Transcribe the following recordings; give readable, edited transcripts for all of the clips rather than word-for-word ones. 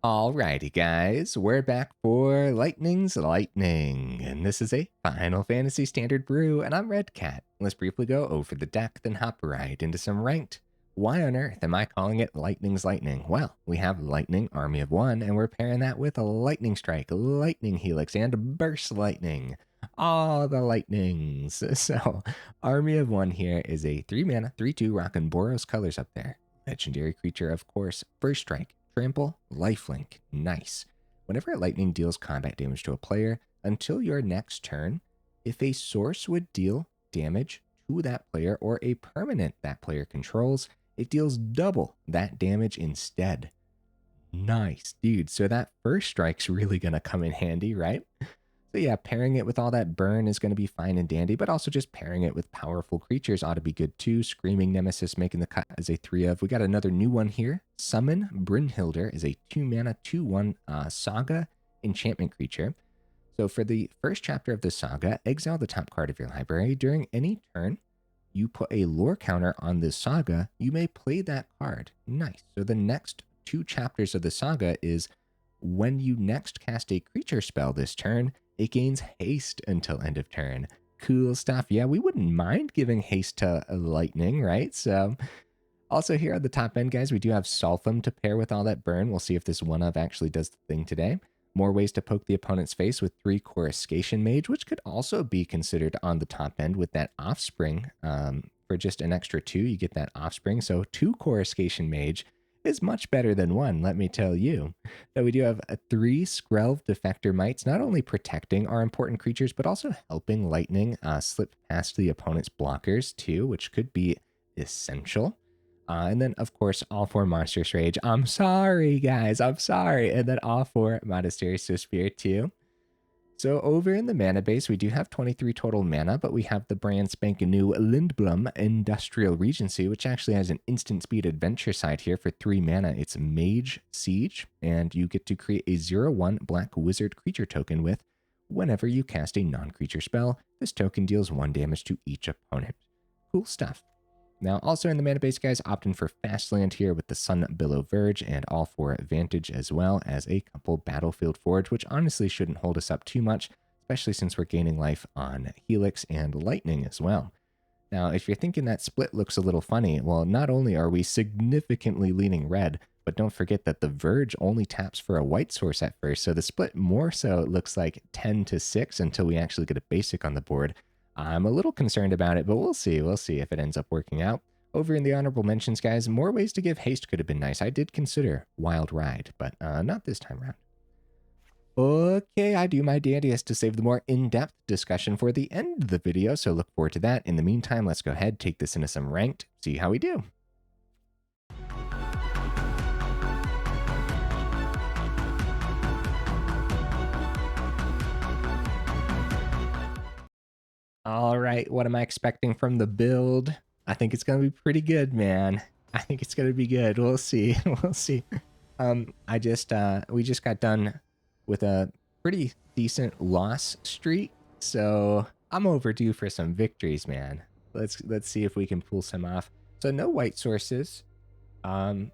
Alrighty, guys, we're back for Lightning's Lightning, and this is a Final Fantasy Standard brew, and I'm Red Cat. Let's briefly go over the deck, then hop right into some ranked. Why on earth am I calling it Lightning's Lightning? Well, we have Lightning Army of One, and we're pairing that with a Lightning Strike, Lightning Helix, and Burst Lightning. All the lightnings. So, Army of One here is a 3-mana, 3/2 rockin' Boros colors up there. Legendary creature, of course, First Strike. Trample, lifelink, nice. Whenever a lightning deals combat damage to a player, until your next turn, if a source would deal damage to that player or a permanent that player controls, it deals double that damage instead. Nice, dude. So that first strike's really going to come in handy, right? So yeah, pairing it with all that burn is going to be fine and dandy, but also just pairing it with powerful creatures ought to be good too. Screaming Nemesis making the cut as a 3 of. We got another new one here. Summon Brynhildr is a 2-mana, 2/1 saga enchantment creature. So for the first chapter of the saga, exile the top card of your library. During any turn, you put a lore counter on this saga, you may play that card. Nice. So the next 2 chapters of the saga is when you next cast a creature spell this turn, it gains haste until end of turn. Cool stuff. Yeah, we wouldn't mind giving haste to lightning, right? So also here at the top end, guys, we do have Solphim to pair with all that burn. We'll see if this one of actually does the thing today. More ways to poke the opponent's face with 3 Coruscation Mage, which could also be considered on the top end with that offspring. For just an extra 2, you get that offspring. So 2 Coruscation Mage is much better than 1, let me tell you. So we do have 3 Skrelv Defector Mites, not only protecting our important creatures, but also helping lightning slip past the opponent's blockers too, which could be essential. And then, of course, all 4 Monstrous Rage. I'm sorry, guys, I'm sorry. And then all 4 Monastery Swiftspear too. So over in the mana base, we do have 23 total mana, but we have the brand spanking new Lindblum Industrial Regency, which actually has an instant speed adventure side here for 3 mana. It's Mage Siege, and you get to create a 0/1 black wizard creature token with whenever you cast a non-creature spell. This token deals 1 damage to each opponent. Cool stuff. Now, also in the mana base, guys, opt in for fast land here with the Sunbillow Verge and all 4 Vantage, as well as a couple Battlefield Forge, which honestly shouldn't hold us up too much, especially since we're gaining life on Helix and Lightning as well. Now, if you're thinking that split looks a little funny, well, not only are we significantly leaning red, but don't forget that the Verge only taps for a white source at first, so the split more so looks like 10-6 until we actually get a basic on the board. I'm a little concerned about it, but we'll see. We'll see if it ends up working out. Over in the honorable mentions, guys, more ways to give haste could have been nice. I did consider Wild Ride, but not this time around. Okay, I do my dandiest to save the more in-depth discussion for the end of the video, so look forward to that. In the meantime, let's go ahead, take this into some ranked, see how we do. All right, what am I expecting from the build? I think it's going to be pretty good, man. I think it's going to be good. We'll see. We'll see. We just got done with a pretty decent loss streak, so I'm overdue for some victories, man. Let's see if we can pull some off. So no white sources, 2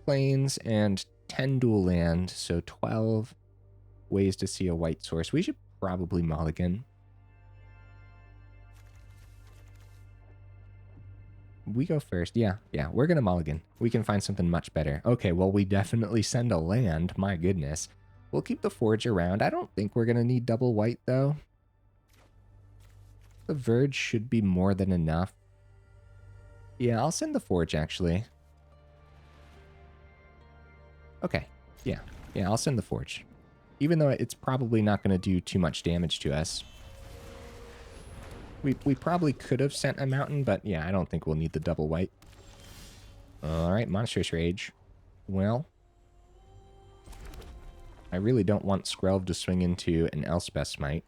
plains and 10 dual land, so 12 ways to see a white source. We should probably mulligan. We go first. Yeah, we're gonna mulligan. We can find something much better. Okay, well, we definitely send a land. My goodness. We'll keep the Forge around. I don't think we're gonna need double white, though. The Verge should be more than enough. Yeah, I'll send the Forge, actually. Okay, yeah, I'll send the Forge. Even though it's probably not gonna do too much damage to us. We probably could have sent a mountain, but yeah, I don't think we'll need the double white. All right, Monstrous Rage. Well, I really don't want Skrelv to swing into an Elspeth Mite.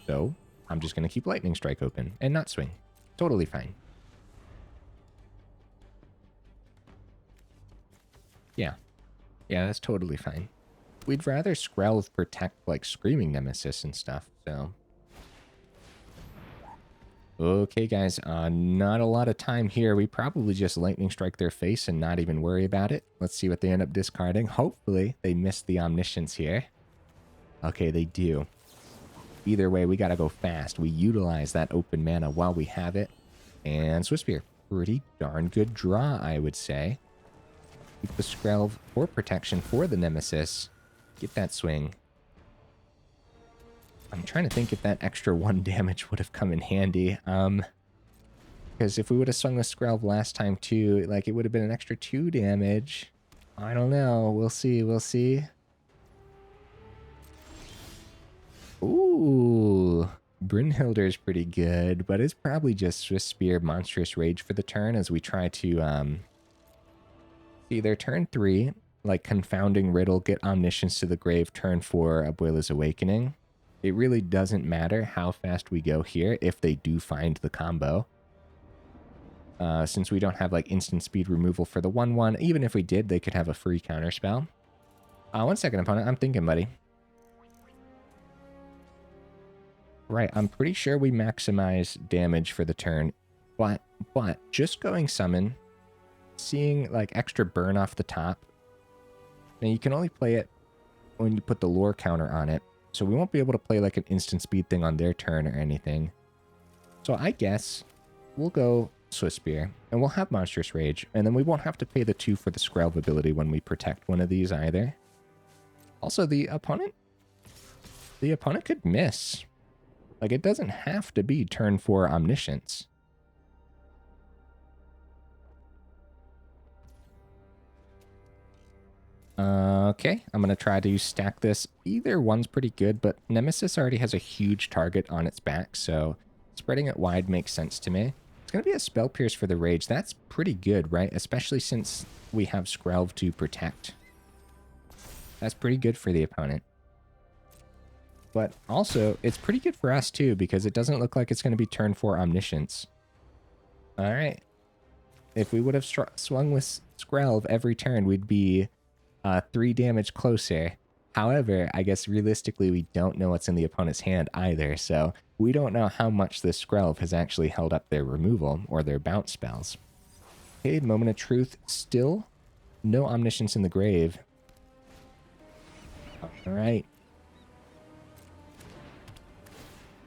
So I'm just going to keep Lightning Strike open and not swing. Totally fine. Yeah, that's totally fine. We'd rather Skrelv protect, like, Screaming Nemesis and stuff, so... Okay, guys, not a lot of time here. We probably just lightning strike their face and not even worry about it. Let's see what they end up discarding. Hopefully, they miss the Omniscience here. Okay, they do. Either way, we gotta go fast. We utilize that open mana while we have it. And Swiftspear, pretty darn good draw, I would say. Keep the Skrelv for protection for the Nemesis. Get that swing. I'm trying to think if that extra 1 damage would have come in handy. Because if we would have swung the Skrelv last time too, like it would have been an extra 2 damage. I don't know. We'll see. We'll see. Ooh. Brynhildr is pretty good, but it's probably just Swiftspear, Monstrous Rage for the turn as we try to see their turn 3, like Confounding Riddle, get Omniscience to the grave, turn 4, Abuela's Awakening. It really doesn't matter how fast we go here if they do find the combo. Since we don't have like instant speed removal for the 1/1, even if we did, they could have a free counterspell. 1 second, opponent. I'm thinking, buddy. Right, I'm pretty sure we maximize damage for the turn, but just going summon, seeing like extra burn off the top. Now you can only play it when you put the lore counter on it. So we won't be able to play like an instant speed thing on their turn or anything. So I guess we'll go Swiftspear and we'll have Monstrous Rage. And then we won't have to pay the 2 for the Skrelv ability when we protect one of these either. Also, the opponent could miss. Like it doesn't have to be turn 4 Omniscience. Okay, I'm going to try to stack this. Either one's pretty good, but Nemesis already has a huge target on its back, so spreading it wide makes sense to me. It's going to be a Spell Pierce for the Rage. That's pretty good, right? Especially since we have Skrelv to protect. That's pretty good for the opponent. But also, it's pretty good for us too, because it doesn't look like it's going to be turn 4 Omniscience. Alright. If we would have swung with Skrelv every turn, we'd be 3 damage closer. However, I guess realistically we don't know what's in the opponent's hand either, so we don't know how much this Skrelv has actually held up their removal or their bounce spells. Okay, Moment of Truth, still no Omniscience in the grave. Alright.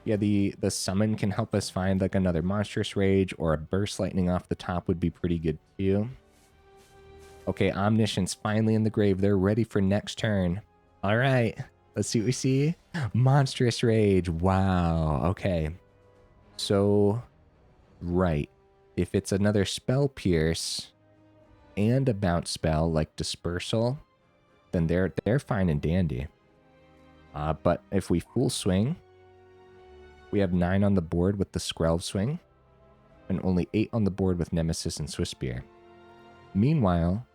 Yeah, the summon can help us find like another Monstrous Rage or a Burst Lightning off the top would be pretty good too. Okay, Omniscience finally in the grave. They're ready for next turn. All right, let's see what we see. Monstrous Rage. Wow. Okay. So, right. If it's another Spell Pierce and a bounce spell like Dispersal, then they're fine and dandy. But if we full swing, we have 9 on the board with the Skrelv swing, and only 8 on the board with Nemesis and Swiftspear. Meanwhile,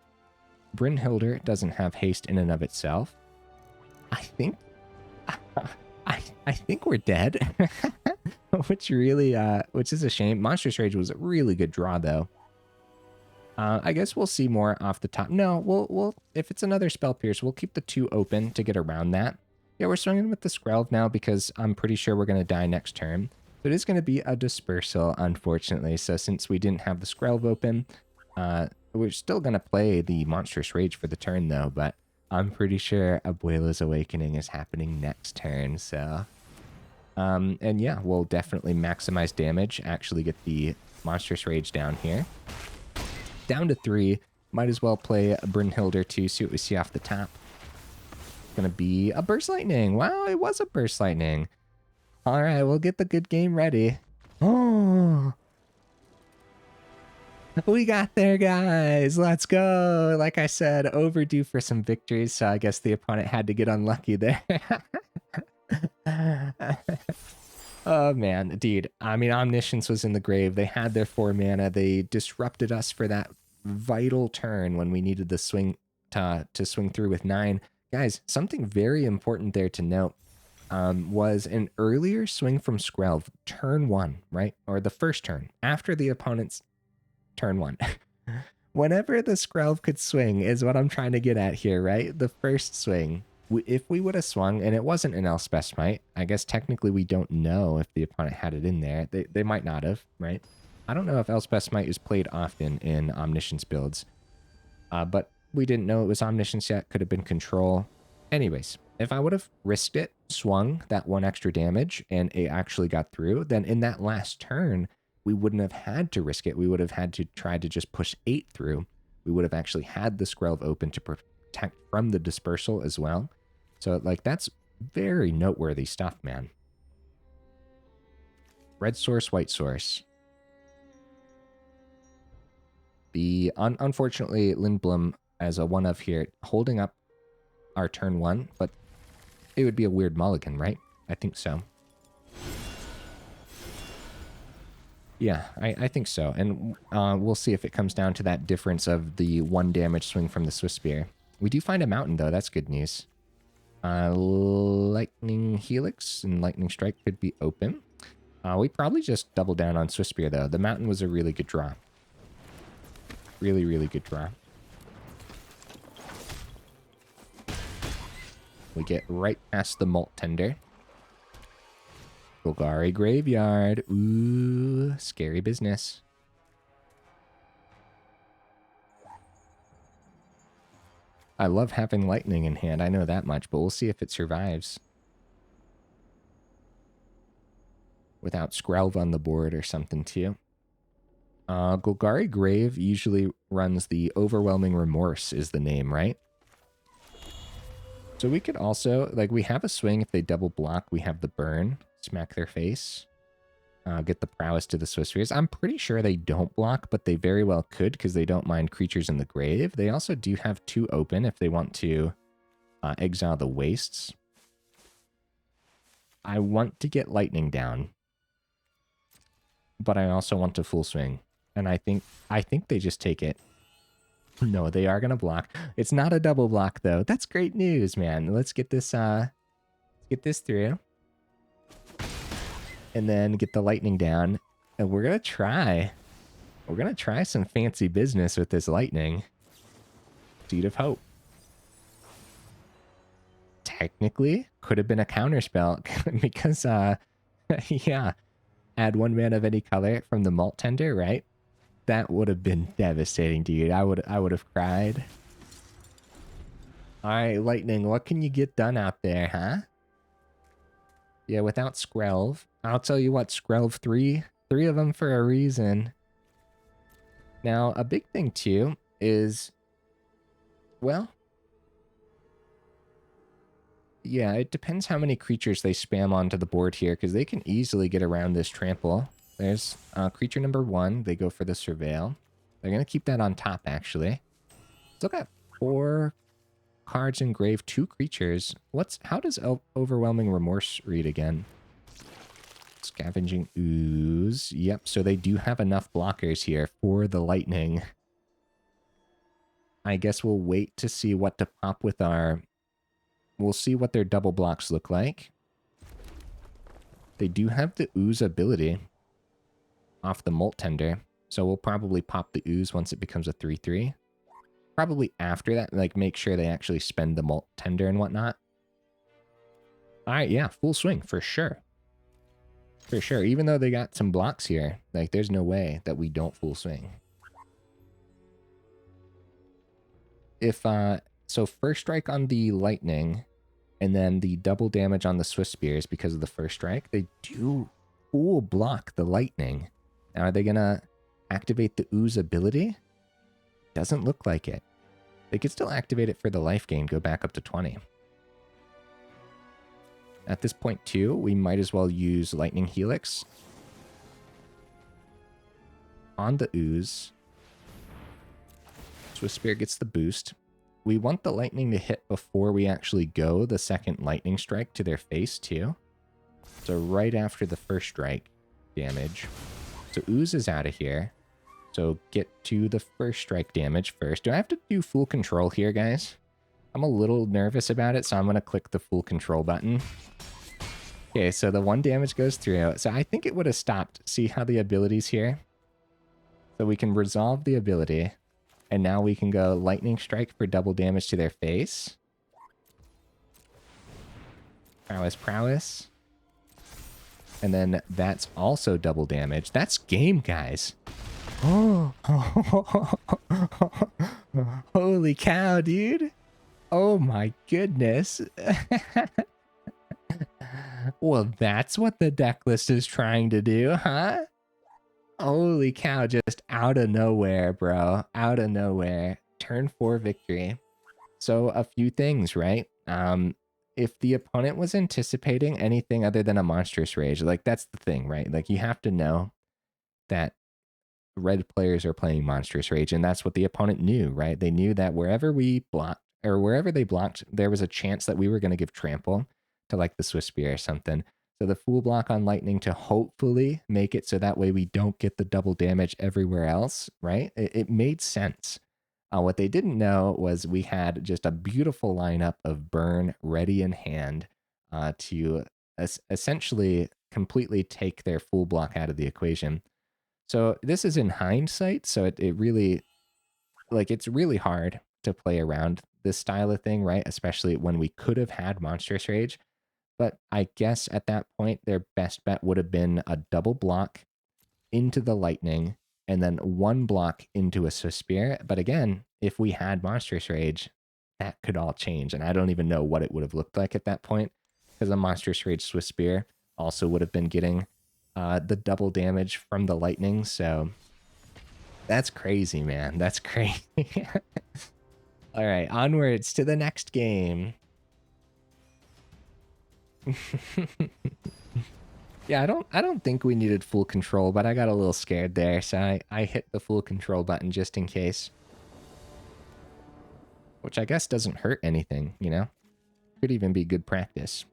Brynhildr doesn't have haste in and of itself. I think we're dead, which is a shame. Monstrous Rage was a really good draw though. I guess we'll see more off the top. No, we'll if it's another Spell Pierce, we'll keep the 2 open to get around that. Yeah, we're swinging with the Skrelv now because I'm pretty sure we're going to die next turn. So it is going to be a Dispersal, unfortunately. So since we didn't have the Skrelv open, we're still going to play the Monstrous Rage for the turn, though. But I'm pretty sure Abuela's Awakening is happening next turn. So, and yeah, we'll definitely maximize damage. Actually get the Monstrous Rage down here. Down to 3. Might as well play Brynhildr too, see what we see off the top. Gonna be a Burst Lightning. Wow, it was a Burst Lightning. All right, we'll get the good game ready. Oh, we got there, guys. Let's go. Like I said, overdue for some victories, so I guess the opponent had to get unlucky there. Oh man, dude. I mean, Omniscience was in the grave. They had their 4 mana. They disrupted us for that vital turn when we needed the swing to swing through with 9. Guys, something very important there to note was an earlier swing from Skrelv, turn 1, right? Or the first turn, after the opponent's turn 1. Whenever the Skrelv could swing is what I'm trying to get at here, right? The first swing. if we would have swung, and it wasn't an Elspeth Mite, I guess technically we don't know if the opponent had it in there. They might not have, right? I don't know if Elspeth Mite is played often in Omniscience builds, but we didn't know it was Omniscience yet. Could have been Control. Anyways, if I would have risked it, swung that 1 extra damage, and it actually got through, then in that last turn, we wouldn't have had to risk it. We would have had to try to just push 8 through. We would have actually had the Skrelv open to protect from the dispersal as well. So, like, that's very noteworthy stuff, man. Red source, white source. The unfortunately, Lindblum as a 1-of here, holding up our turn 1, but it would be a weird mulligan, right? I think so. Yeah, I think so. And we'll see if it comes down to that difference of the 1 damage swing from the Swiftspear. We do find a mountain, though. That's good news. Lightning Helix and Lightning Strike could be open. We probably just double down on Swiftspear, though. The mountain was a really good draw. Really, really good draw. We get right past the Malt Tender. Golgari Graveyard. Ooh, scary business. I love having Lightning in hand. I know that much, but we'll see if it survives. Without Skrelv on the board or something, too. Golgari Grave usually runs the Overwhelming Remorse is the name, right? So we could also, like, we have a swing. If they double block, we have the burn. Smack their face. Get the prowess to the Swiftspears. I'm pretty sure they don't block, but they very well could because they don't mind creatures in the grave. They also do have 2 open if they want to exile the wastes. I want to get Lightning down, but I also want to full swing. And I think they just take it. No, they are going to block. It's not a double block, though. That's great news, man. Let's get this through. And then get the Lightning down. And we're going to try. We're going to try some fancy business with this Lightning. Seed of Hope. Technically, could have been a counterspell because, yeah, add 1 mana of any color from the Malt Tender, right? That would have been devastating, dude. I would have cried. All right, Lightning, what can you get done out there, huh? Yeah, without Skrelv. I'll tell you what, Skrelv 3 of them for a reason. Now, a big thing, too, is, well, yeah, it depends how many creatures they spam onto the board here, because they can easily get around this trample. There's creature number 1. They go for the Surveil. They're going to keep that on top, actually. Still got 4 cards in grave, 2 creatures. How does Overwhelming Remorse read again? Scavenging Ooze. Yep, so they do have enough blockers here for the Lightning. I guess we'll wait to see what to pop with our... We'll see what their double blocks look like. They do have the Ooze ability off the Malt Tender, so we'll probably pop the Ooze once it becomes a 3/3. Probably after that, like, make sure they actually spend the Malt Tender and whatnot. Alright, yeah, full swing, for sure. For sure, even though they got some blocks here, like, there's no way that we don't full swing. If, so first strike on the Lightning, and then the double damage on the Swiftspears because of the first strike, they do full block the Lightning. Now, are they gonna activate the Ooze ability? Doesn't look like it. They could still activate it for the life gain, go back up to 20. At this point, too, we might as well use Lightning Helix on the Ooze. Swiftspear gets the boost. We want the Lightning to hit before we actually go the second Lightning Strike to their face, too. So right after the first strike damage. So Ooze is out of here. So get to the first strike damage first. Do I have to do full control here, guys? I'm a little nervous about it, so I'm going to click the full control button. Okay, so the 1 damage goes through. So I think it would have stopped. See how the ability's here? So we can resolve the ability. And now we can go Lightning Strike for double damage to their face. Prowess. And then that's also double damage. That's game, guys. Oh. Holy cow, dude. Oh my goodness. Well, that's what the deck list is trying to do, huh? Holy cow, just out of nowhere, bro. Out of nowhere. Turn 4 victory. So a few things, right? If the opponent was anticipating anything other than a Monstrous Rage, like that's the thing, right? Like you have to know that red players are playing Monstrous Rage, and that's what the opponent knew, right? They knew that wherever we blocked, or wherever they blocked, there was a chance that we were going to give trample to like the Swiftspear or something. So the full block on Lightning to hopefully make it so that way we don't get the double damage everywhere else, right? It made sense. What they didn't know was we had just a beautiful lineup of burn ready in hand to essentially completely take their full block out of the equation. So this is in hindsight, so it really, like, it's really hard to play around this style of thing, right? Especially when we could have had Monstrous Rage. But I guess at that point, their best bet would have been a double block into the Lightning and then one block into a Swiftspear. But again, if we had Monstrous Rage, that could all change. And I don't even know what it would have looked like at that point, because a Monstrous Rage Swiftspear also would have been getting the double damage from the Lightning. So that's crazy, man. That's crazy. All right, onwards to the next game. Yeah, I don't think we needed full control, but I got a little scared there, so I hit the full control button just in case. Which I guess doesn't hurt anything, you know? Could even be good practice.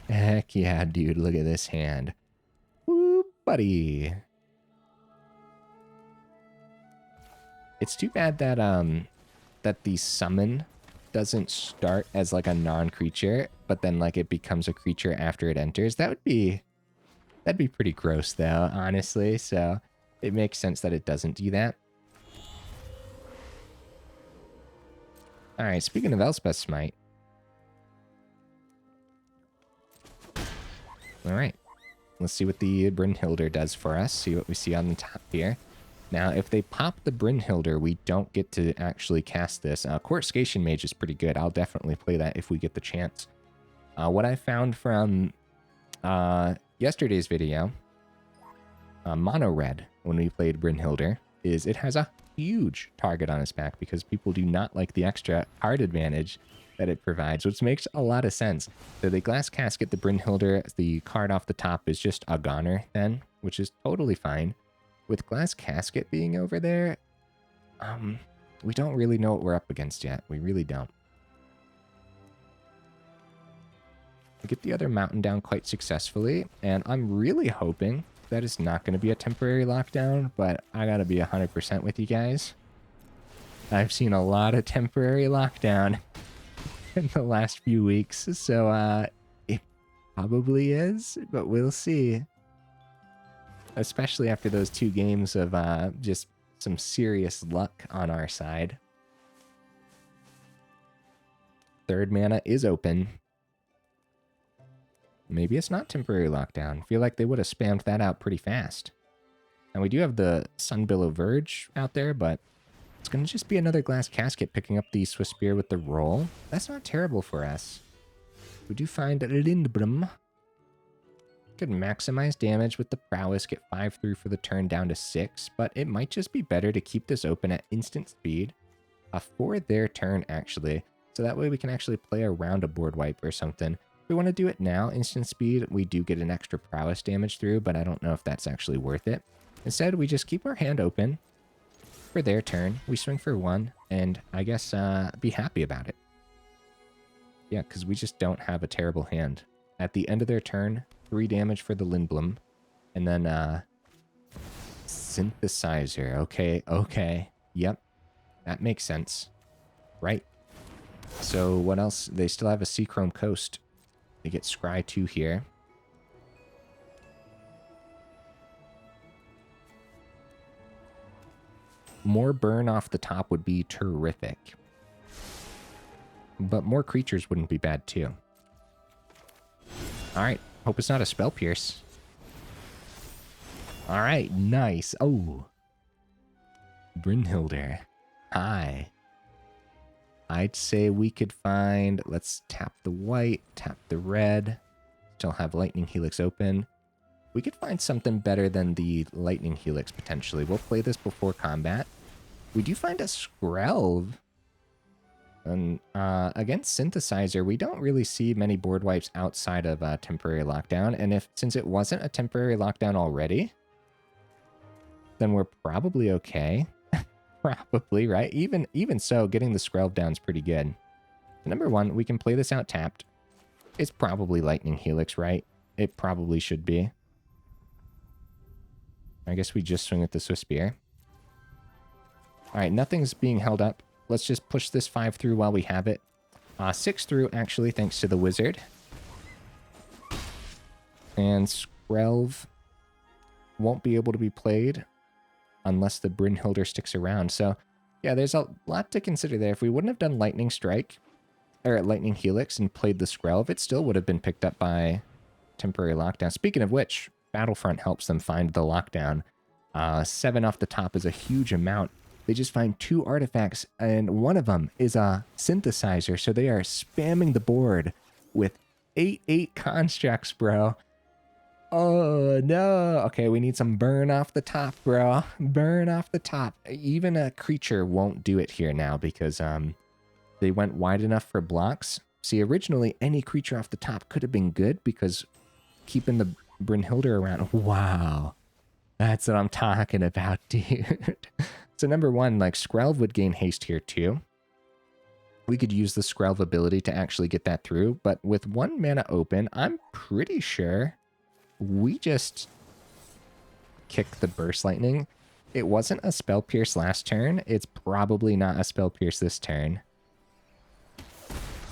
Heck yeah, dude, look at this hand. Woo, buddy. It's too bad that that the summon doesn't start as like a non-creature, but then like it becomes a creature after it enters. That'd be pretty gross though, honestly. So it makes sense that it doesn't do that. All right, speaking of Elspeth's Smite. All right, let's see what the Brynhildr does for us. See what we see on the top here. Now, if they pop the Brynhildr, we don't get to actually cast this. Coruscation Mage is pretty good. I'll definitely play that if we get the chance. What I found from yesterday's video, Mono Red, when we played Brynhildr, is it has a huge target on its back because people do not like the extra card advantage that it provides, which makes a lot of sense. So the Glass Casket, the Brynhildr, the card off the top is just a goner then, which is totally fine. With Glass Casket being over there, we don't really know what we're up against yet. We really don't. We get the other mountain down quite successfully, and I'm really hoping that it's not going to be a temporary lockdown, but I gotta be 100% with you guys. I've seen a lot of temporary lockdown in the last few weeks, so it probably is, but we'll see. Especially after those 2 games of just some serious luck on our side. Third mana is open. Maybe it's not temporary lockdown. I feel like they would have spammed that out pretty fast. And we do have the Sunbillow Verge out there, but it's going to just be another Glass Casket picking up the Swiftspear with the roll. That's not terrible for us. We do find Lindblum. Could maximize damage with the Prowess, get 5 through for the turn down to 6, but it might just be better to keep this open at instant speed for their turn, actually. So that way we can actually play around a board wipe or something. If we want to do it now, instant speed, we do get an extra Prowess damage through, but I don't know if that's actually worth it. Instead, we just keep our hand open for their turn. We swing for 1, and I guess be happy about it. Yeah, because we just don't have a terrible hand. At the end of their turn, 3 damage for the Lindblum. And then, Synthesizer. Okay. Yep. That makes sense. Right. So, what else? They still have a Seachrome Coast. They get Scry 2 here. More burn off the top would be terrific. But more creatures wouldn't be bad, too. Alright, hope it's not a Spell Pierce. Alright, nice. Oh. Brynhildr. Hi. I'd say we could find... Let's tap the white, tap the red. Still have Lightning Helix open. We could find something better than the Lightning Helix, potentially. We'll play this before combat. We do find a Skrelv. And against Synthesizer, we don't really see many board wipes outside of Temporary Lockdown. And since it wasn't a Temporary Lockdown already, then we're probably okay. Probably, right? Even so, getting the Skrelv down is pretty good. So number one, we can play this out tapped. It's probably Lightning Helix, right? It probably should be. I guess we just swing with the Swiftspear. Alright, nothing's being held up. Let's just push this 5 through while we have it. 6 through, actually, thanks to the wizard. And Skrelv won't be able to be played unless the Brynhildr sticks around. So, yeah, there's a lot to consider there. If we wouldn't have done Lightning Strike, or Lightning Helix, and played the Skrelv, it still would have been picked up by Temporary Lockdown. Speaking of which, Battlefront helps them find the lockdown. 7 off the top is a huge amount. They just find 2 artifacts, and one of them is a Synthesizer, so they are spamming the board with 8/8 constructs, bro. Oh, no. Okay, we need some burn off the top, bro. Burn off the top. Even a creature won't do it here now because they went wide enough for blocks. See, originally, any creature off the top could have been good because keeping the Brynhildr around. Wow. That's what I'm talking about, dude. So number one, like, Skrelv would gain haste here too. We could use the Skrelv ability to actually get that through, but with 1 mana open, I'm pretty sure we just kick the Burst Lightning. It wasn't a Spell Pierce last turn. It's probably not a Spell Pierce this turn.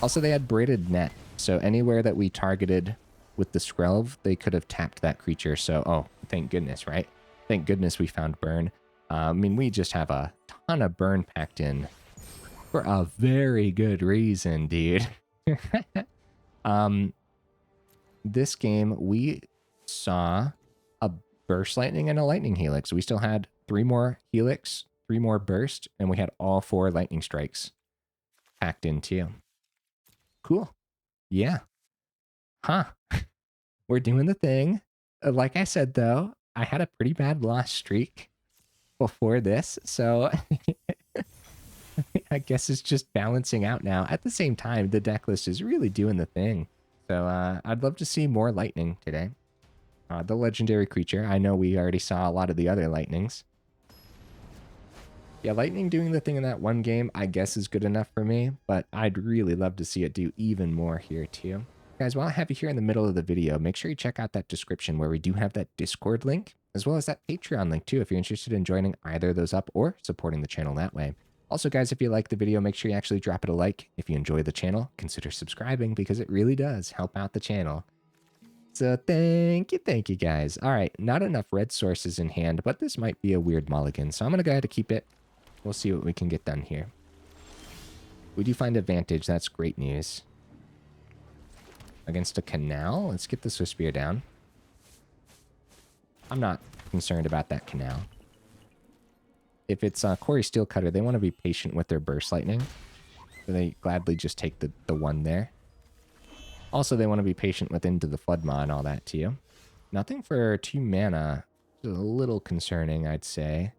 Also, they had Braided Net, so anywhere that we targeted with the Skrelv, they could have tapped that creature. So, oh, thank goodness, right? Thank goodness we found Burn. I mean, we just have a ton of Burn packed in for a very good reason, dude. This game, we saw a Burst Lightning and a Lightning Helix. We still had 3 more Helix, 3 more Burst, and we had all 4 Lightning Strikes packed in too. Cool. Yeah. Huh. We're doing the thing. Like I said, though, I had a pretty bad loss streak before this, so I guess it's just balancing out now. At the same time, the deck list is really doing the thing. So I'd love to see more Lightning today. The legendary creature. I know we already saw a lot of the other Lightnings. Yeah, Lightning doing the thing in that one game, I guess, is good enough for me, but I'd really love to see it do even more here too. Guys, while I have you here in the middle of the video, make sure you check out that description where we do have that Discord link, as well as that Patreon link too, if you're interested in joining either of those up or supporting the channel that way. Also, guys, if you like the video, make sure you actually drop it a like. If you enjoy the channel, consider subscribing because it really does help out the channel. So thank you guys. All right, not enough red sources in hand, but this might be a weird mulligan, so I'm going to go ahead and keep it. We'll see what we can get done here. We do find advantage. That's great news. Against a canal, let's get the Swiftspear down. I'm not concerned about that canal. If it's Quarry Steelcutter, they want to be patient with their Burst Lightning. So they gladly just take the 1 there. Also, they want to be patient with Into the Floodmaw and all that too. Nothing for 2 mana. It's a little concerning, I'd say.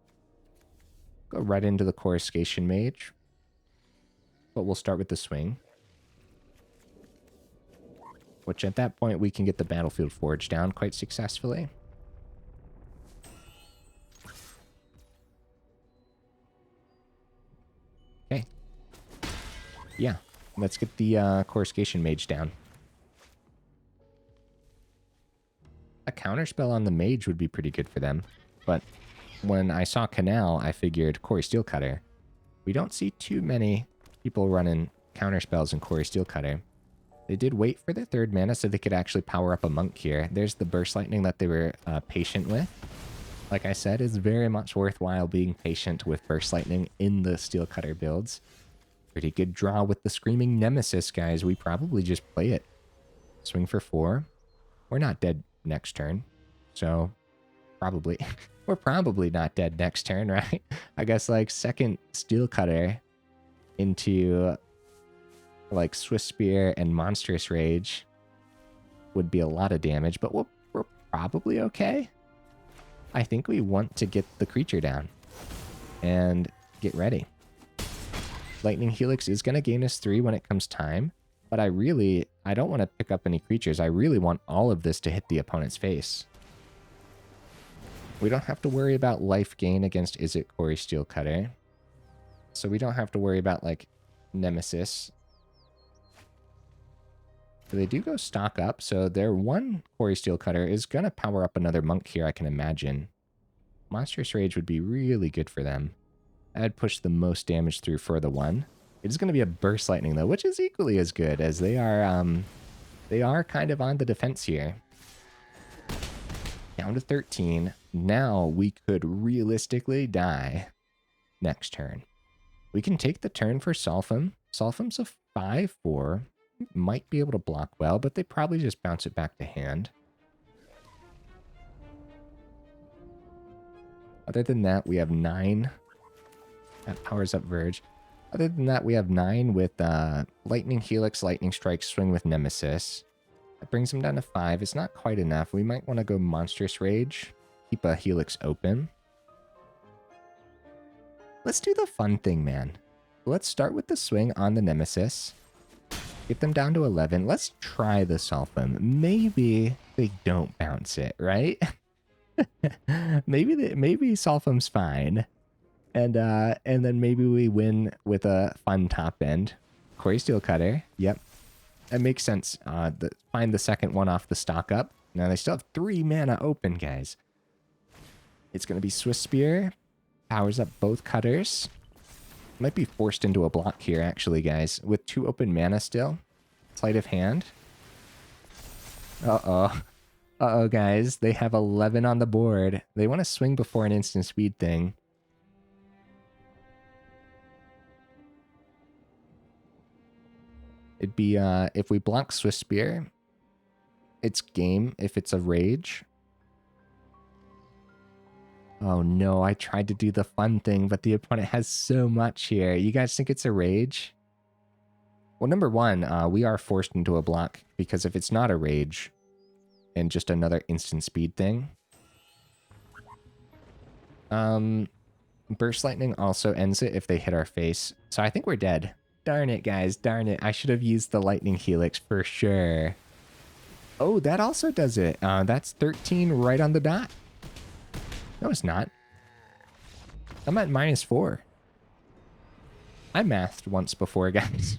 Go right into the Coruscation Mage. But we'll start with the swing. Which at that point we can get the Battlefield Forge down quite successfully. Okay. Yeah, let's get the Coruscation Mage down. A counterspell on the Mage would be pretty good for them, but when I saw Canal, I figured Quarry Steelcutter. We don't see too many people running counterspells in Quarry Steelcutter. They did wait for their 3rd mana so they could actually power up a Monk here. There's the Burst Lightning that they were patient with. Like I said, it's very much worthwhile being patient with Burst Lightning in the Steelcutter builds. Pretty good draw with the Screaming Nemesis, guys. We probably just play it. Swing for 4. we're not dead next turn. So probably, we're probably not dead next turn, right? I guess like second Steel Cutter into like Swiftspear and Monstrous Rage would be a lot of damage, but we're probably okay. I think we want to get the creature down and get ready. Lightning Helix is going to gain us 3 when it comes time, but I don't want to pick up any creatures. I really want all of this to hit the opponent's face. We don't have to worry about life gain against Izzet Quarry Steel Cutter. So we don't have to worry about, like, Nemesis. So they do go stock up, so their one Quarry Steel Cutter is going to power up another monk here, I can imagine. Monstrous Rage would be really good for them. I'd push the most damage through for the one. It is going to be a Burst Lightning, though, which is equally as good, as they are kind of on the defense here. Down to 13. Now we could realistically die next turn. We can take the turn for Solphim. Solphim's a 5/4. Might be able to block well, but they probably just bounce it back to hand. Other than that, we have 9. That powers up Verge. Other than that, we have 9 with Lightning Helix, Lightning Strike, Swing with Nemesis. That brings him down to 5. It's not quite enough. We might want to go Monstrous Rage. Keep a Helix open. Let's do the fun thing, man. Let's start with the swing on the Nemesis. Get them down to 11. Let's try the Solphim. Maybe they don't bounce it, right? maybe Solphim's fine. And then maybe we win with a fun top end. Quarry Steel Cutter. Yep. That makes sense. Find the second one off the stock up. Now they still have 3 mana open, guys. It's going to be Swiftspear. Powers up both cutters. Might be forced into a block here, actually, guys. With 2 open mana still. Sleight of hand. Uh-oh. Uh-oh, guys. They have 11 on the board. They want to swing before an instant speed thing. It'd be, if we block Swiftspear, it's game if it's a Rage. Oh no, I tried to do the fun thing, but the opponent has so much here. You guys think it's a Rage? Well, number one, we are forced into a block, because if it's not a Rage, and just another instant speed thing. Burst Lightning also ends it if they hit our face. So I think we're dead. Darn it, guys. Darn it. I should have used the Lightning Helix for sure. Oh, that also does it. That's 13 right on the dot. No, it's not. I'm at -4. I mathed once before, guys.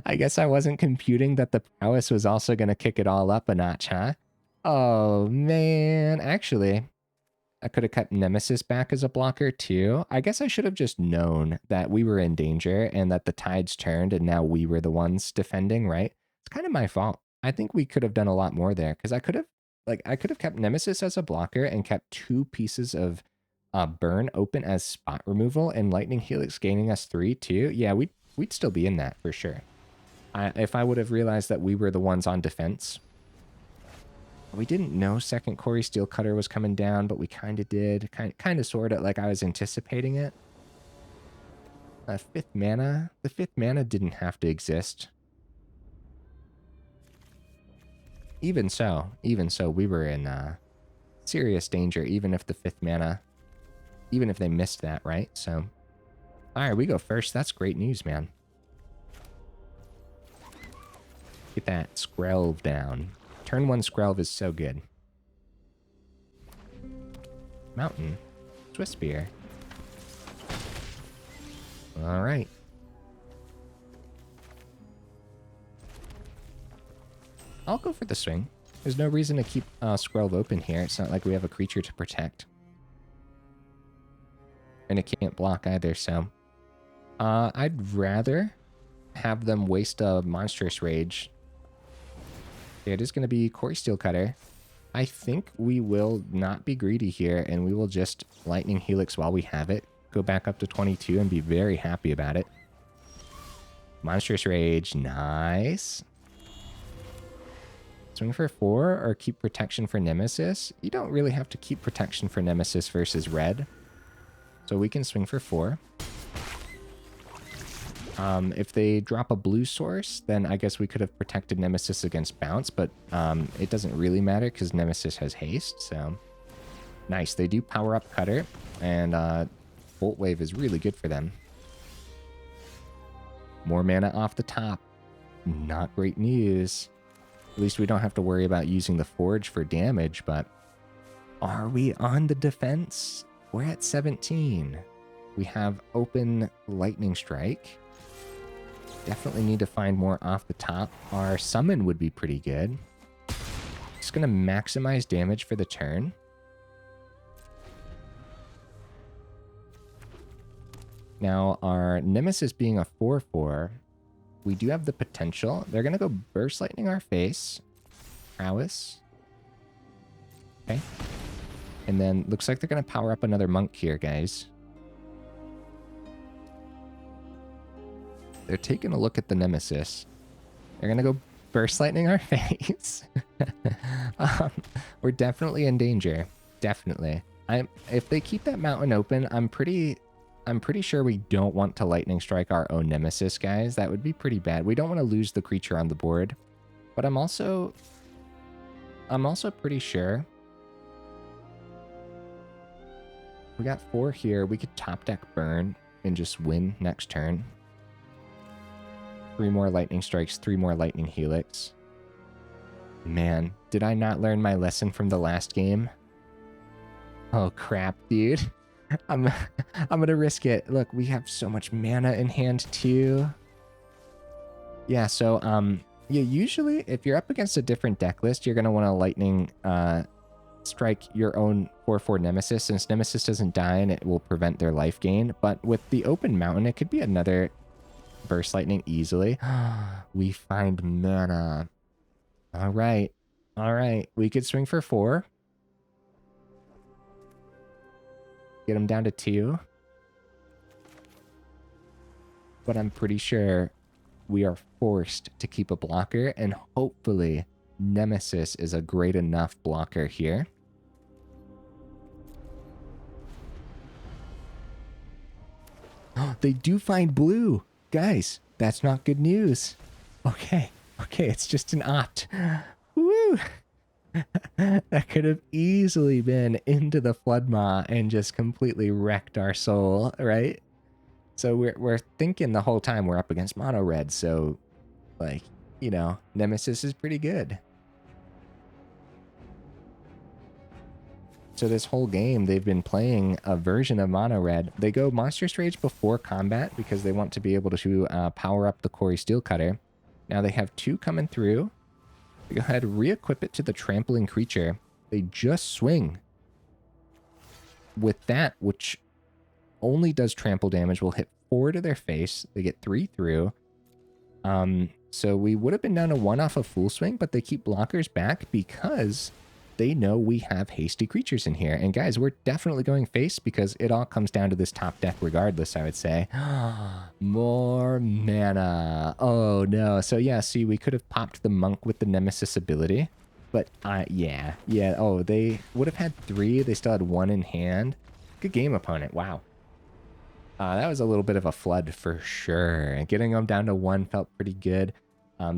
I guess I wasn't computing that the prowess was also going to kick it all up a notch, huh? Oh, man. Actually, I could have kept Nemesis back as a blocker too. I guess I should have just known that we were in danger and that the tides turned and now we were the ones defending, right? It's kind of my fault. I think we could have done a lot more there because I could have kept Nemesis as a blocker and kept 2 pieces of burn open as spot removal and Lightning Helix gaining us 3 too. Yeah, we'd still be in that for sure. If I would have realized that we were the ones on defense. We didn't know second Quarry Steel Cutter was coming down, but we kind of did. Kind of sort of like I was anticipating it. 5th mana. The 5th mana didn't have to exist. Even so, we were in serious danger, even if the 5th mana, even if they missed that, right? So, all right, we go first. That's great news, man. Get that Skrelv down. Turn 1 Skrelv is so good. Mountain. Swiftspear. All right. I'll go for the swing. There's no reason to keep Skrelv open here. It's not like we have a creature to protect. And it can't block either, so... I'd rather have them waste a Monstrous Rage. It is going to be Quarry Steel Cutter. I think we will not be greedy here, and we will just Lightning Helix while we have it. Go back up to 22 and be very happy about it. Monstrous Rage, nice. Swing for 4 or keep protection for Nemesis? You don't really have to keep protection for Nemesis versus red. So we can swing for 4. If they drop a blue source, then I guess we could have protected Nemesis against bounce, but it doesn't really matter because Nemesis has haste, so... Nice, they do power up Cutter, and Bolt Wave is really good for them. More mana off the top. Not great news. At least we don't have to worry about using the Forge for damage, but... Are we on the defense? We're at 17. We have open Lightning Strike. Definitely need to find more off the top. Our Summon would be pretty good. Just going to maximize damage for the turn. Now, our Nemesis being a 4/4, we do have the potential. They're going to go Burst Lightning our face. Prowess. Okay. And then looks like they're going to power up another Monk here, guys. They're taking a look at the Nemesis. They're going to go Burst Lightning our face. We're definitely in danger. Definitely. If they keep that mountain open, I'm pretty sure we don't want to Lightning Strike our own Nemesis, guys. That would be pretty bad. We don't want to lose the creature on the board. But I'm also pretty sure we got 4 here. We could top deck Burn and just win next turn. 3 more Lightning Strikes, 3 more Lightning Helix. Man, did I not learn my lesson from the last game? Oh crap, dude. I'm gonna risk it. Look, we have so much mana in hand too. Yeah, so yeah, usually if you're up against a different deck list, you're gonna want to Lightning strike your own 4/4 Nemesis, since Nemesis doesn't die and it will prevent their life gain. But with the open mountain, it could be another Burst Lightning easily. We find mana. All right. All right. We could swing for 4. Get him down to 2. But I'm pretty sure we are forced to keep a blocker, and hopefully Nemesis is a great enough blocker here. They do find blue. Guys, that's not good news. Okay, it's just an opt. Woo! That could have easily been into the Floodmaw and just completely wrecked our soul, right? So we're thinking the whole time we're up against mono red, so like, you know, Nemesis is pretty good. So this whole game, they've been playing a version of mono red. They go Monstrous Rage before combat because they want to be able to power up the Quarry Steelcutter. Now they have 2 coming through. They go ahead, re-equip it to the Trampling Creature. They just swing. With that, which only does trample damage, will hit 4 to their face. They get 3 through. So we would have been down to 1 off of Full Swing, but they keep blockers back because they know we have hasty creatures in here. And guys, we're definitely going face because it all comes down to this top deck regardless, I would say. More mana. Oh no. So yeah, see, we could have popped the Monk with the Nemesis ability. But yeah. Oh, they would have had 3. They still had 1 in hand. Good game, opponent. Wow. That was a little bit of a flood for sure. Getting them down to 1 felt pretty good.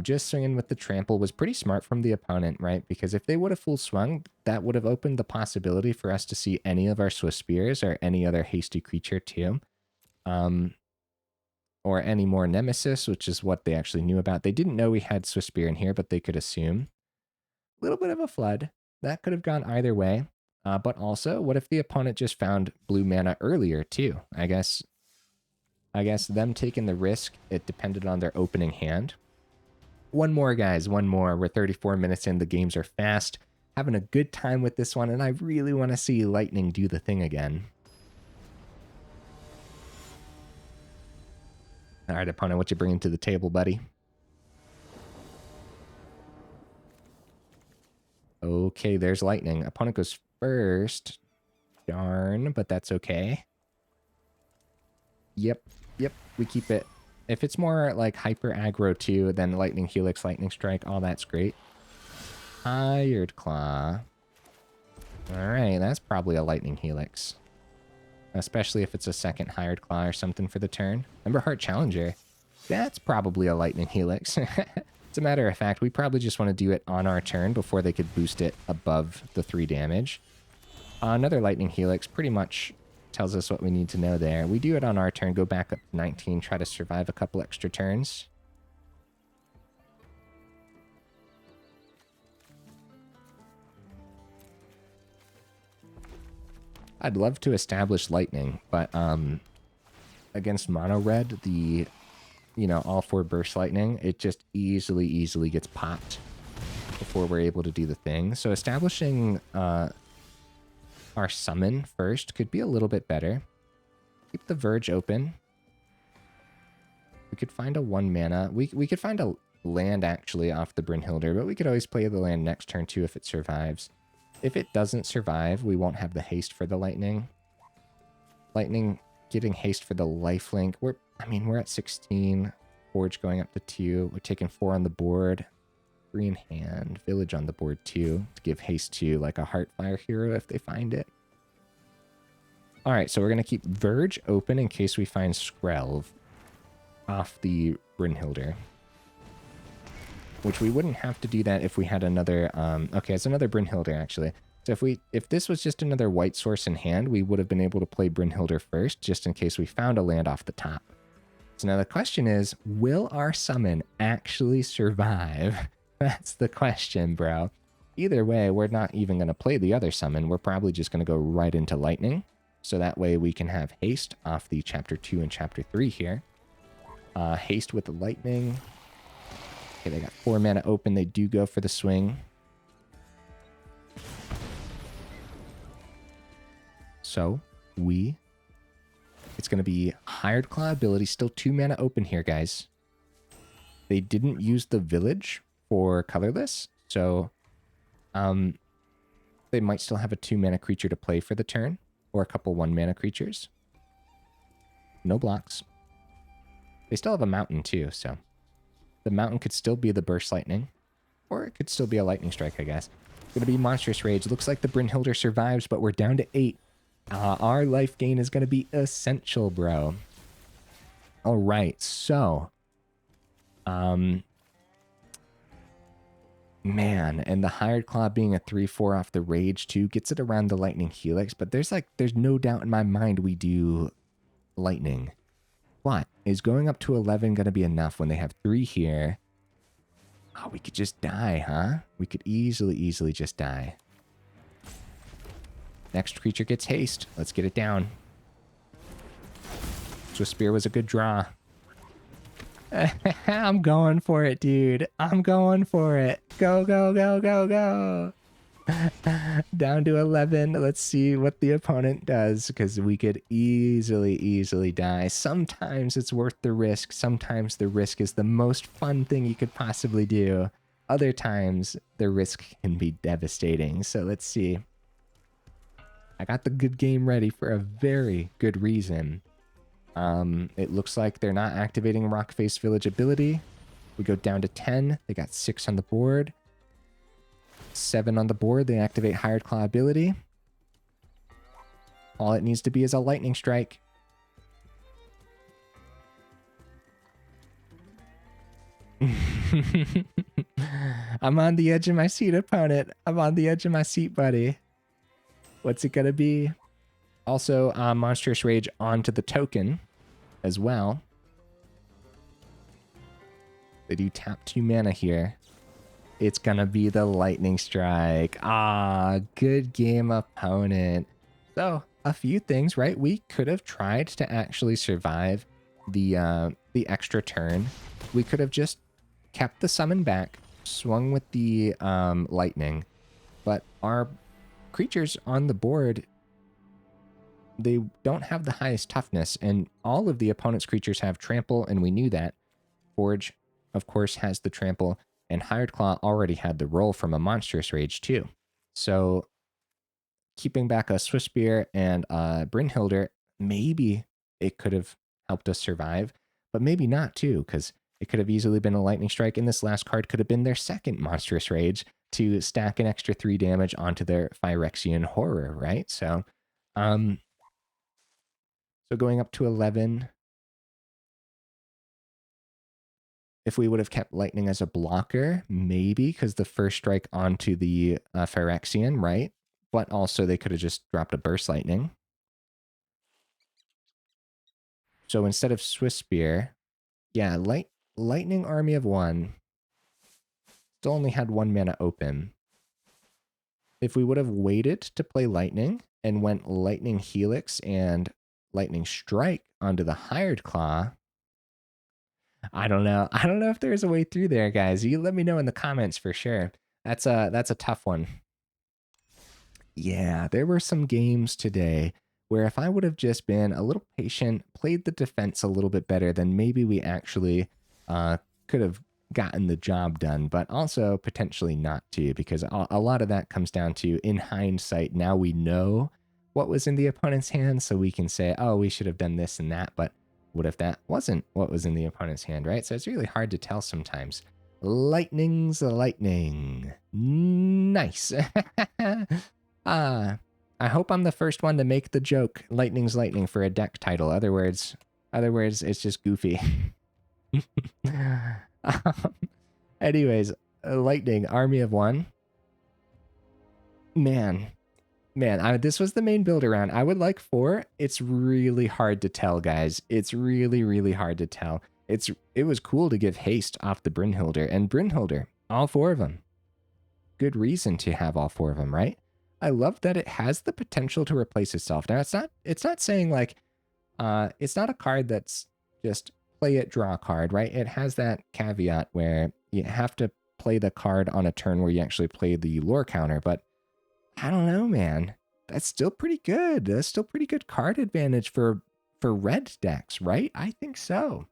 Just swinging with the trample was pretty smart from the opponent, right? Because if they would have full swung, that would have opened the possibility for us to see any of our Swiftspears or any other hasty creature too. Or any more Nemesis, which is what they actually knew about. They didn't know we had Swiftspear in here, but they could assume. A little bit of a flood. That could have gone either way. But also, what if the opponent just found blue mana earlier too? I guess them taking the risk, it depended on their opening hand. One more, guys. One more. We're 34 minutes in. The games are fast. Having a good time with this one, and I really want to see Lightning do the thing again. All right, opponent, what you bringing to the table, buddy? Okay, there's Lightning. Opponent goes first. Darn, but that's okay. Yep, we keep it. If it's more like hyper aggro too, then Lightning Helix, Lightning Strike, all that's great. Hired Claw. Alright, that's probably a Lightning Helix. Especially if it's a second Hired Claw or something for the turn. Emberheart Challenger. That's probably a Lightning Helix. As a matter of fact, we probably just want to do it on our turn before they could boost it above the 3 damage. Another Lightning Helix pretty much tells us what we need to know there. We do it on our turn, go back up to 19, try to survive a couple extra turns. I'd love to establish Lightning, but against Mono Red, the, you know, all 4 Burst Lightning, it just easily gets popped before we're able to do the thing. So establishing our summon first could be a little bit better. Keep the Verge open. We could find a 1 mana. We could find a land actually off the Brynhildr, but we could always play the land next turn too if it survives. If it doesn't survive, we won't have the haste for the Lightning. Lightning getting haste for the lifelink. We're at 16. Forge going up to 2. We're taking 4 on the board. 3 in hand. Village on the board too, to give haste to like a Heartfire hero if they find it. Alright, so we're going to keep Verge open in case we find Skrelv off the Brynhildr. Which we wouldn't have to do that if we had another, okay, it's another Brynhildr actually. So if this was just another white source in hand, we would have been able to play Brynhildr first, just in case we found a land off the top. So now the question is, will our summon actually survive? That's the question, bro. Either way, we're not even going to play the other summon. We're probably just going to go right into Lightning. So that way we can have haste off the Chapter 2 and Chapter 3 here. Haste with the Lightning. Okay, they got 4 mana open. They do go for the swing. So, it's going to be Hired Claw ability. Still 2 mana open here, guys. They didn't use the Village for colorless. So, they might still have a 2 mana creature to play for the turn. Or a couple 1 mana creatures. No blocks. They still have a mountain too, so... The mountain could still be the Burst Lightning. Or it could still be a Lightning Strike, I guess. It's going to be Monstrous Rage. Looks like the Brynhildr survives, but we're down to 8. Our life gain is going to be essential, bro. Alright, so... Man, and the Hired Claw being a 3/4 off the Rage, too, gets it around the Lightning Helix, but there's no doubt in my mind we do Lightning. What? Is going up to 11 going to be enough when they have 3 here? Oh, we could just die, huh? We could easily just die. Next creature gets haste. Let's get it down. Swiftspear was a good draw. I'm going for it, dude. I'm going for it. Go, go, go, go, go. Down to 11. Let's see what the opponent does, because we could easily die. Sometimes it's worth the risk. Sometimes the risk is the most fun thing you could possibly do. Other times, the risk can be devastating. So let's see. I got the good game ready for a very good reason. It looks like they're not activating Rockface Village ability. We go down to 10. They got 6 on the board. 7 on the board. They activate Hired Claw ability. All it needs to be is a Lightning Strike. I'm on the edge of my seat, opponent. I'm on the edge of my seat, buddy. What's it gonna be? Also, Monstrous Rage onto the token as well. They do tap 2 mana here. It's gonna be the Lightning Strike. Ah, good game, opponent. So, a few things, right? We could have tried to actually survive the extra turn. We could have just kept the summon back, swung with the lightning, but our creatures on the board, they don't have the highest toughness, and all of the opponent's creatures have trample, and we knew that. Forge, of course, has the trample, and Hired Claw already had the roll from a Monstrous Rage too. So keeping back a Swiftspear and Brynhildr, maybe it could have helped us survive, but maybe not too, because it could have easily been a Lightning Strike, and this last card could have been their second Monstrous Rage. to stack an extra 3 damage onto their Phyrexian Horror, right? So, so going up to 11, if we would have kept Lightning as a blocker, maybe, because the first strike onto the Phyrexian, right? But also they could have just dropped a Burst Lightning. So instead of Swiftspear, yeah, Lightning Army of 1 still only had 1 mana open. If we would have waited to play Lightning and went Lightning Helix and Lightning Strike onto the Hired Claw, I don't know. I don't know if there's a way through there, guys. You let me know in the comments for sure. That's a tough one. Yeah, there were some games today where if I would have just been a little patient, played the defense a little bit better, then maybe we actually could have gotten the job done, but also potentially not to, because a lot of that comes down to, in hindsight, now we know what was in the opponent's hand, so we can say, oh, we should have done this and that, but what if that wasn't what was in the opponent's hand, right? So it's really hard to tell sometimes. Lightning's lightning. Nice. I hope I'm the first one to make the joke, Lightning's lightning, for a deck title. Other words, it's just goofy. Anyways, Lightning, Army of 1. Man, this was the main build around. I would like 4. It's really hard to tell, guys. It's really, really hard to tell. It was cool to give haste off the Brynhildr, and Brynhildr, all 4 of them. Good reason to have all 4 of them, right? I love that it has the potential to replace itself. Now, it's not saying like, it's not a card that's just play it, draw a card, right? It has that caveat where you have to play the card on a turn where you actually play the lore counter, but I don't know, man. That's still pretty good. That's still pretty good card advantage for red decks, right? I think so.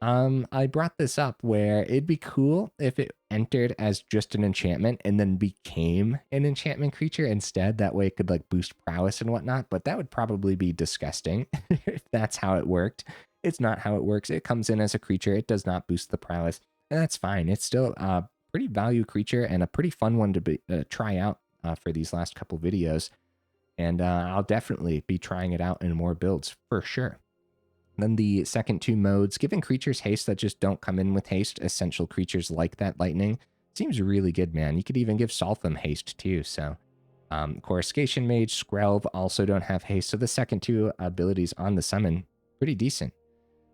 I brought this up where it'd be cool if it entered as just an enchantment and then became an enchantment creature instead. That way it could like boost prowess and whatnot, but that would probably be disgusting if that's how it worked. It's not how it works. It comes in as a creature. It does not boost the prowess, and that's fine. It's still a pretty value creature and a pretty fun one to try out for these last couple videos. And I'll definitely be trying it out in more builds for sure. Then the second 2 modes, giving creatures haste that just don't come in with haste, essential creatures like that lightning, seems really good, man. You could even give Solphim haste too. So Coruscation Mage, Skrelv also don't have haste. So the second 2 abilities on the summon, pretty decent.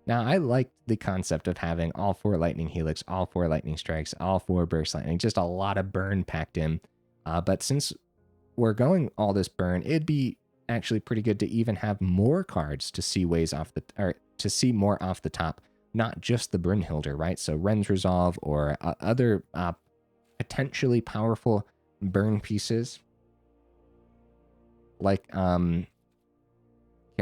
Now, I like the concept of having all 4 Lightning Helix, all 4 Lightning Strikes, all 4 Burst Lightning, just a lot of burn packed in. But since we're going all this burn, it'd be actually pretty good to even have more cards to see ways off the, or to see more off the top, not just the Brynhildr, right? So Ren's Resolve or other potentially powerful burn pieces, like can't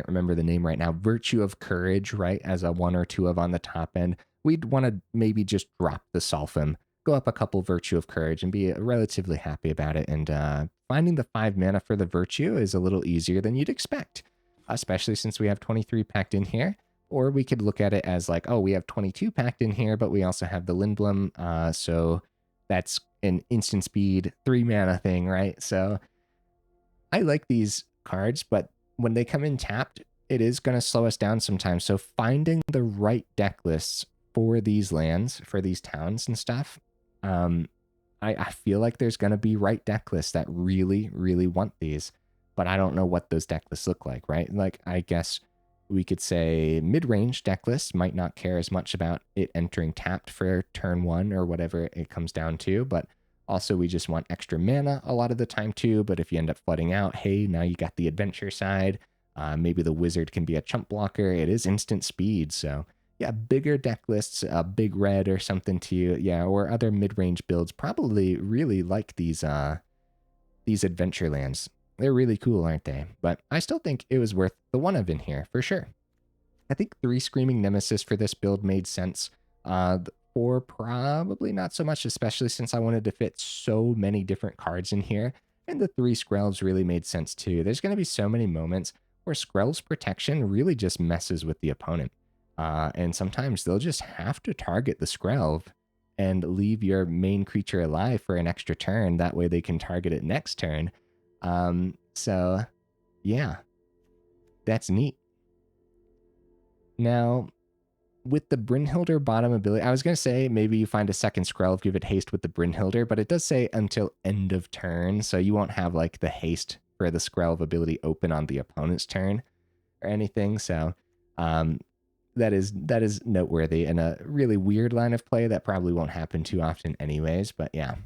remember the name right now, Virtue of Courage, right? As a 1 or 2 of on the top end, we'd want to maybe just drop the Solphim, go up a couple Virtue of Courage, and be relatively happy about it. And finding the 5 mana for the Virtue is a little easier than you'd expect, especially since we have 23 packed in here. Or we could look at it as like, oh, we have 22 packed in here, but we also have the Lindblum, so that's an instant speed 3 mana thing, right? So I like these cards, but when they come in tapped, it is going to slow us down sometimes. So finding the right deck lists for these lands, for these towns and stuff, I feel like there's going to be right deck lists that really, really want these, but I don't know what those deck lists look like, right? Like, I guess we could say mid-range deck lists might not care as much about it entering tapped for turn 1 or whatever it comes down to, but also we just want extra mana a lot of the time too. But if you end up flooding out, hey, now you got the adventure side. Maybe the wizard can be a chump blocker. It is instant speed, so yeah, bigger deck lists, a big red or something to you, yeah, or other mid-range builds probably really like these adventure lands. They're really cool, aren't they? But I still think it was worth the 1 of in here for sure. I think 3 Screaming Nemesis for this build made sense. 4 probably not so much, especially since I wanted to fit so many different cards in here. And the 3 Skrelvs really made sense too. There's going to be so many moments where Skrelv's protection really just messes with the opponent. And sometimes they'll just have to target the Skrelv and leave your main creature alive for an extra turn. That way they can target it next turn. So yeah, that's neat. Now, with the Brynhildr bottom ability, I was going to say maybe you find a second Skrelv, give it haste with the Brynhildr, but it does say until end of turn, so you won't have like the haste for the Skrelv ability open on the opponent's turn or anything. So that is noteworthy and a really weird line of play that probably won't happen too often anyways, but yeah.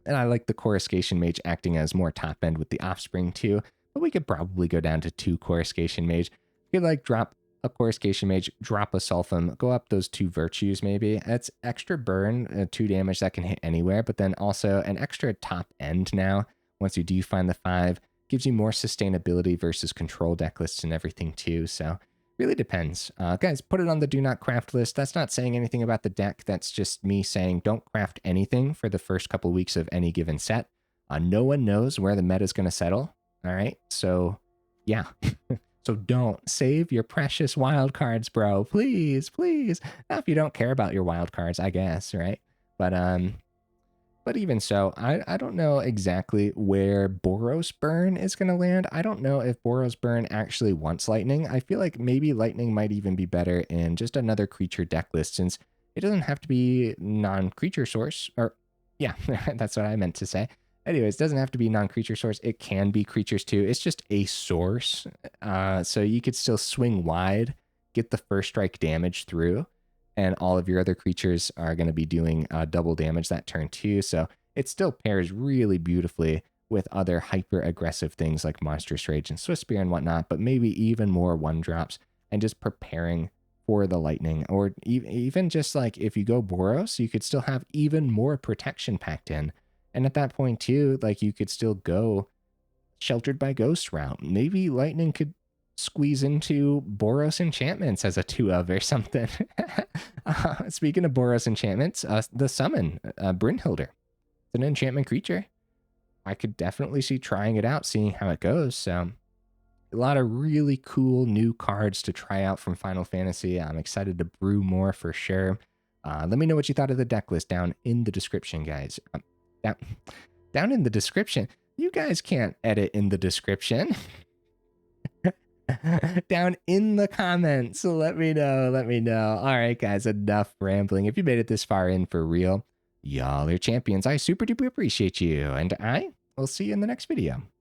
And I like the Coruscation Mage acting as more top end with the offspring too, but we could probably go down to 2 Coruscation Mage. You could like drop a Coruscation Mage, drop a Solphim, go up those 2 Virtues maybe. That's extra burn, 2 damage that can hit anywhere, but then also an extra top end now. Once you do find the 5, gives you more sustainability versus control deck lists and everything too. So really depends. Guys, put it on the do not craft list. That's not saying anything about the deck. That's just me saying don't craft anything for the first couple weeks of any given set. No one knows where the meta is going to settle. All right. So yeah. So don't save your precious wild cards, bro. Please, please. Now, if you don't care about your wild cards, I guess, right? But even so, I don't know exactly where Boros Burn is going to land. I don't know if Boros Burn actually wants Lightning. I feel like maybe Lightning might even be better in just another creature deck list, since it doesn't have to be non-creature source. Or, yeah, that's what I meant to say. Anyways, it doesn't have to be non-creature source. It can be creatures too. It's just a source. So you could still swing wide, get the first strike damage through, and all of your other creatures are going to be doing double damage that turn too. So it still pairs really beautifully with other hyper-aggressive things like Monstrous Rage and Swiftspear and whatnot, but maybe even more 1-drops and just preparing for the Lightning. Or even just like if you go Boros, you could still have even more protection packed in. And at that point too, like you could still go Sheltered by Ghost route. Maybe Lightning could squeeze into Boros enchantments as a 2-of or something. Speaking of Boros enchantments, the summon, Brynhildr. It's an enchantment creature. I could definitely see trying it out, seeing how it goes. So a lot of really cool new cards to try out from Final Fantasy. I'm excited to brew more for sure. Let me know what you thought of the deck list down in the description, guys. Down in the description. You guys can't edit in the description. Down in the comments. So let me know. Let me know. All right, guys, enough rambling. If you made it this far in for real, y'all are champions. I super duper appreciate you. And I will see you in the next video.